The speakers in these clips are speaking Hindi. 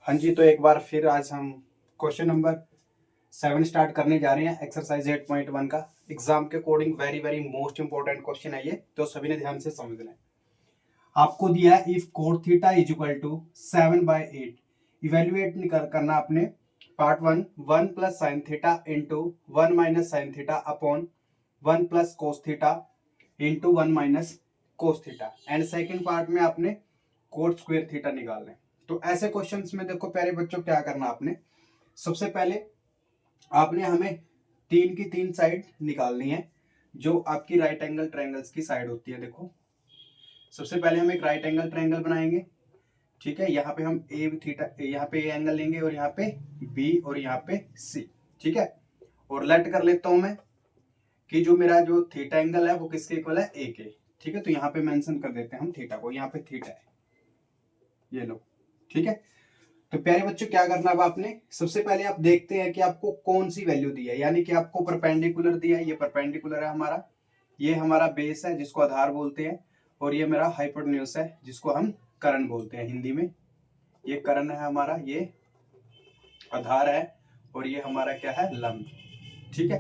हाँ जी, तो एक बार फिर आज हम क्वेश्चन नंबर 7 स्टार्ट करने जा रहे हैं एक्सरसाइज 8.1 का। एग्जाम के according very very most important question है ये, तो सभी ने ध्यान से समझना है। आपको दिया है if cot theta is equal to 7/8। Evaluate करना आपने part 1 plus sine theta into 1 minus sine theta upon 1 plus cos theta into 1 minus cos theta, and second part में आपने कोट स्क्वायर थीटा निकालना है। तो ऐसे क्वेश्चंस में देखो प्यारे बच्चों, क्या करना आपने, सबसे पहले आपने हमें तीन की तीन साइड निकालनी है जो आपकी राइट एंगल ट्रायंगल्स की साइड होती है। देखो सबसे पहले हम एक राइट एंगल ट्रायंगल बनाएंगे, ठीक है। यहाँ पे हम ए थीटा, यहाँ पे ए एंगल लेंगे और यहाँ पे बी और यहाँ पे सी, ठीक है। और लेट कर लेता हूं मैं कि जो मेरा जो थीटा एंगल है वो किसके इक्वल है, ए के, ठीक है। तो यहाँ पे मेंशन कर देते हैं हम थीटा को, यहाँ पे थीटा है, ये लो, ठीक है। तो प्यारे बच्चों क्या करना है आपने, सबसे पहले आप देखते हैं कि आपको कौन सी वैल्यू दी है, यानी कि आपको परपेंडिकुलर दिया है, ये परपेंडिकुलर है हमारा, ये हमारा बेस है जिसको आधार बोलते हैं, और ये मेरा हाइपोटेन्यूज है जिसको हम कर्ण बोलते हैं हिंदी में। ये कर्ण है हमारा, ये आधार है, और ये हमारा क्या है, लंब, ठीक है।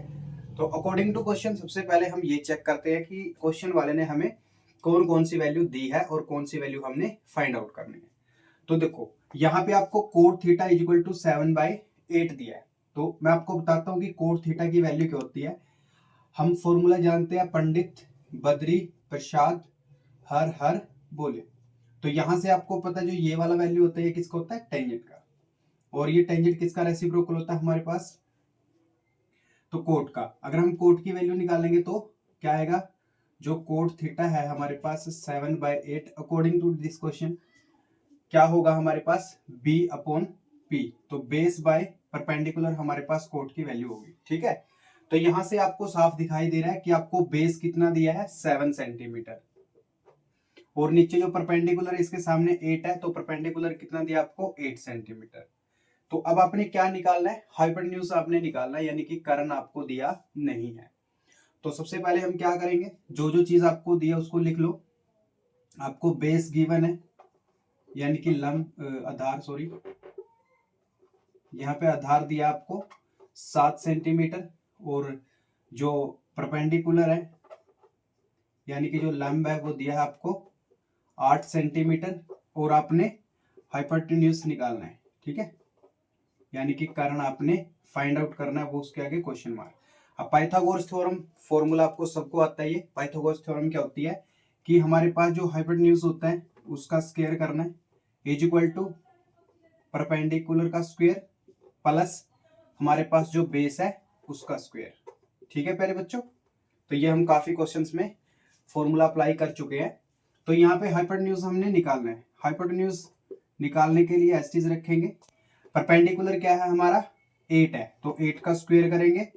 तो अकॉर्डिंग टू क्वेश्चन सबसे पहले हम ये चेक करते हैं कि क्वेश्चन वाले ने हमें कौन कौन सी वैल्यू दी है और कौन सी वैल्यू हमने फाइंड आउट करनी है। तो देखो यहाँ पे आपको cot theta is equal to 7/8 दिया है। तो मैं आपको बताता हूँ कि कोट थीटा की वैल्यू क्या होती है। हम फॉर्मूला जानते हैं, पंडित बद्री प्रसाद हर हर बोले। तो यहां से आपको पता है जो ये वाला वैल्यू होता है ये किसका होता है, टेंजेंट का, और ये टेंजेंट किसका रेसिप्रोकल होता है हमारे पास, तो कोट का। अगर हम कोट की वैल्यू निकालेंगे तो क्या आएगा, जो कोट थीटा है हमारे पास 7/8 अकॉर्डिंग टू दिस क्वेश्चन क्या होगा हमारे पास, b अपॉन p। तो बेस बाय परपेंडिकुलर हमारे पास कोट की वैल्यू होगी, ठीक है। तो यहां से आपको साफ दिखाई दे रहा है कि आपको बेस कितना दिया है, 7 सेंटीमीटर, और नीचे जो परपेंडिकुलर इसके सामने 8 है, तो परपेंडिकुलर कितना दिया आपको, 8 सेंटीमीटर। तो अब आपने क्या निकालना है, हाइपोटेन्यूज आपने निकालना है, यानी कि कर्ण आपको दिया नहीं है। तो सबसे पहले हम क्या करेंगे, जो जो चीज आपको दिया उसको लिख लो। आपको बेस गिवन है, यानी कि लंब आधार, सॉरी, यहाँ पे आधार दिया आपको 7 सेंटीमीटर, और जो परपेंडिकुलर है यानी कि जो लंब है वो दिया है आपको 8 सेंटीमीटर, और आपने हाइपोटेन्यूज निकालना है, ठीक है, यानी कि कर्ण आपने फाइंड आउट करना है, वो उसके आगे क्वेश्चन मार्क। अब पाइथागोरस थ्योरम फॉर्मूला आपको सबको आता है। ये पाइथागोरस थ्योरम क्या होती है कि हमारे पास जो हाइपोटेन्यूज होता है उसका स्क्वायर करना है, इज इक्वल टू परपेंडिकुलर का स्क्वायर प्लस हमारे पास जो बेस है उसका स्क्वायर, ठीक है प्यारे बच्चों। तो ये हम काफी क्वेश्चंस में फॉर्मूला अप्लाई कर चुके हैं। तो यहाँ पे हाइपोटेन्यूज हमने निकालना है। हाइपोटेन्यूज निकालने के लिए ऐसी चीज रखेंगे, परपेंडिकुलर क्या है हमारा, 8 है, तो 8 का स्क्वायर करेंगे,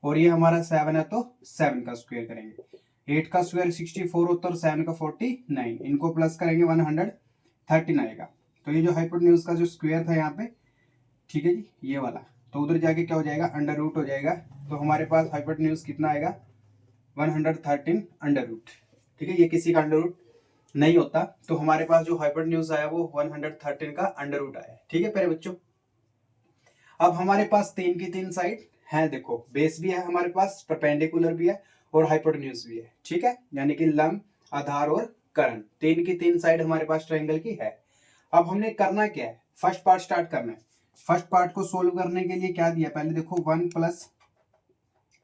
और ये हमारा 7 है तो 7 का स्क्वायर करेंगे। 8 का स्क्वायर 64 होता है और 7 का 49, इनको प्लस करेंगे 113 आएगा। तो ये जो हाइपोटेन्यूज का जो स्क्वायर था यहाँ पे, ठीक है जी, ये वाला, तो उधर जाके क्या हो जाएगा, अंडर रूट हो जाएगा। तो हमारे पास हाइपोटेन्यूज कितना आएगा, 113 अंडर रूट, ठीक है। ये किसी का अंडर रूट नहीं होता, तो हमारे पास जो हाइपोटेन्यूज आया वो 113 का अंडर रूट आया, ठीक है प्यारे बच्चों। अब हमारे पास तीन की तीन साइड है, देखो बेस भी है हमारे पास, परपेंडिकुलर भी है, और हाइपोटेन्यूज भी है, ठीक है, यानी कि लंब आधार और कर्ण, तीन की तीन साइड हमारे पास ट्रायंगल की है। अब हमने करना क्या है, फर्स्ट पार्ट स्टार्ट करना है। फर्स्ट पार्ट को सोल्व करने के लिए क्या दिया, पहले देखो 1 plus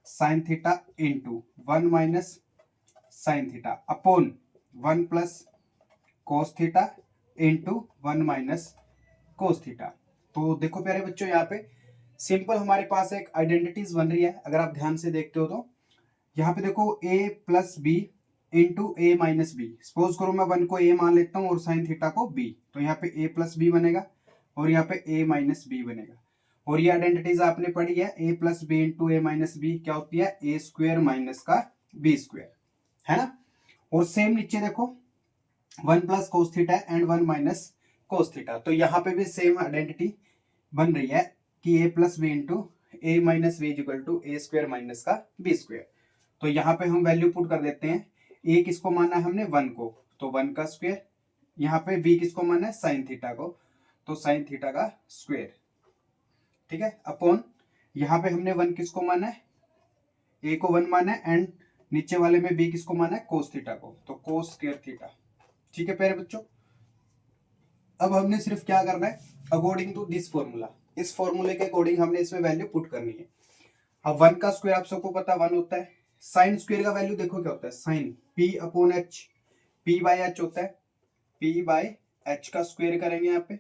sine theta into 1 minus sine theta upon 1 plus cos theta into 1 minus cos theta. तो देखो प्यारे बच्चों, यहाँ पे सिंपल हमारे पास एक आइडेंटिटीज बन रही है, अगर आप ध्यान से देखते हो तो यहाँ पे देखो a plus b into a minus b. Suppose करो मैं 1 को a मान लेता हूँ और साइन थीटा को b, तो यहाँ पे a प्लस बी बनेगा और यहाँ पे a माइनस बी बनेगा। और ये आइडेंटिटीज आपने पढ़ी है, a plus b into a minus b क्या होती है, a स्क्वायर माइनस का b स्क्वायर, है ना। और सेम नीचे देखो 1 plus cos theta and 1 minus cos theta, तो यहाँ पे भी सेम आइडेंटिटी बन रही है कि a plus b into a minus b equal to a square minus का बी स्क्वायर। तो यहाँ पे हम वैल्यू पुट कर देते हैं, a किसको माना है हमने 1 को, तो 1 का स्क्वायर, यहाँ पे b किसको माना है साइन थीटा को, तो साइन थीटा का स्क्वायर, ठीक है, अपॉन यहाँ पे हमने 1 किसको माना है, ए को 1 माना है, एंड नीचे वाले में बी किसको माना है, कोस थीटा को, तो कोस स्क्वायर थीटा। ठीक है प्यारे बच्चों, अब हमने सिर्फ क्या करना है, अकॉर्डिंग टू दिस फॉर्मूला, इस फॉर्मूले के अकॉर्डिंग हमने इसमें वैल्यू पुट करनी है। अब 1 का स्क्वायर आप सबको पता 1 होता है, साइन स्क्वायर का वैल्यू देखो क्या होता है, sine p upon h, p by h होता है, पी बाय एच का स्क्वायर करेंगे यहाँ पे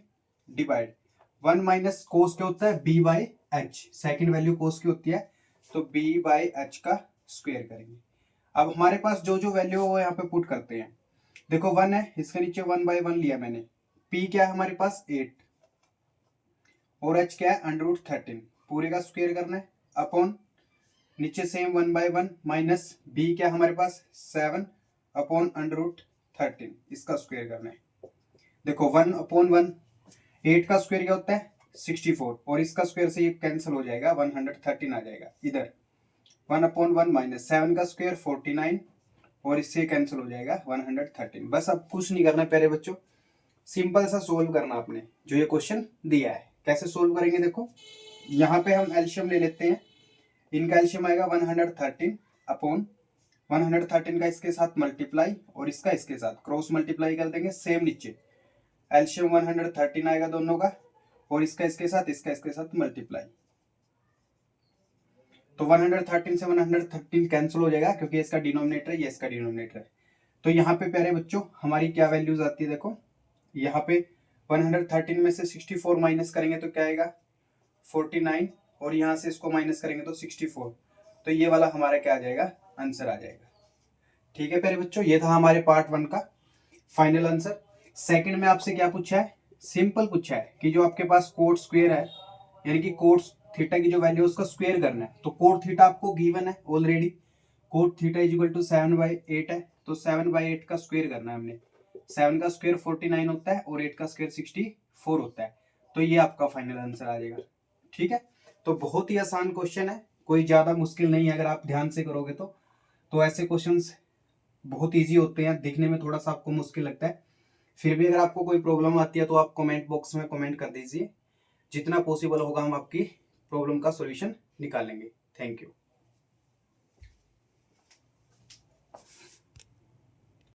डिवाइड 1 माइनस कोस क्या होता है, B by H, second value cos की होती है, तो बी बाय एच का स्क्वायर करेंगे। अब हमारे पास जो जो वैल्यू है वो यहाँ पे पुट करते हैं। देखो 1 है, इसके नीचे 1/1 लिया मैंने, पी क्या है हमारे पास 8 और एच क्या है √13, पूरे का स्क्वायर करना है, अपॉन नीचे सेम 1/1 माइनस बी क्या हमारे पास 7 अपॉन √13, इसका स्क्वायर करना है। देखो 1/1, 8 का स्क्वायर क्या होता है 64, और इसका स्क्वायर से ये कैंसिल हो जाएगा, 113 आ जाएगा इधर, 1/1 माइनस 7 का स्क्वायर 49, और इससे कैंसिल हो जाएगा 113। बस अब कुछ नहीं करना प्यारे बच्चों, सिंपल सा सोल्व करना आपने जो ये क्वेश्चन दिया है। कैसे सोल्व करेंगे, देखो यहाँ पे हम एलसीएम ले लेते हैं, इनका एलसीएम आएगा 113 अपॉन 113 का इसके साथ मल्टीप्लाई और इसका इसके साथ क्रॉस मल्टीप्लाई कर देंगे, सेम नीचे एलसीएम 113 आएगा दोनों का, और इसका इसके साथ मल्टीप्लाई, तो 113 से 113 कैंसिल हो जाएगा क्योंकि इसका डिनोमिनेटर है, ये इसका डिनोमिनेटर है। तो यहाँ पे प्यारे बच्चों हमारी क्या वैल्यूज आती है, देखो यहाँ पे 113 में से 64 माइनस करेंगे तो क्या आएगा 49, और यहाँ से इसको माइनस करेंगे तो 64, तो ये वाला हमारा क्या आ जाएगा, आंसर आ जाएगा। ठीक है प्यारे बच्चों, ये था हमारे पार्ट 1 का फाइनल आंसर। सेकंड में आपसे क्या पूछा है, सिंपल पूछा है कि जो आपके पास कोट स्क्वायर है, यानी कि कोट थीटा की जो वैल्यू है उसका स्क्वायर करना है, तो कोट थीटा आपको गिवन है already, cot theta is equal to 7/8 है, तो 7/8 का स्क्वायर करना है हमने, 7 का स्क्वायर 49 होता है और 8 का स्क्वायर 64 होता है, तो ये आपका फाइनल आंसर आ जाएगा। ठीक है, तो बहुत ही आसान क्वेश्चन है, कोई ज्यादा मुश्किल नहीं है अगर आप ध्यान से करोगे तो ऐसे क्वेश्चंस बहुत इजी होते हैं, दिखने में थोड़ा सा आपको मुश्किल लगता है, फिर भी अगर आपको कोई प्रॉब्लम आती है तो आप कमेंट बॉक्स में कमेंट कर दीजिए, जितना पॉसिबल होगा हम आपकी प्रॉब्लम का सॉल्यूशन निकालेंगे। Thank you.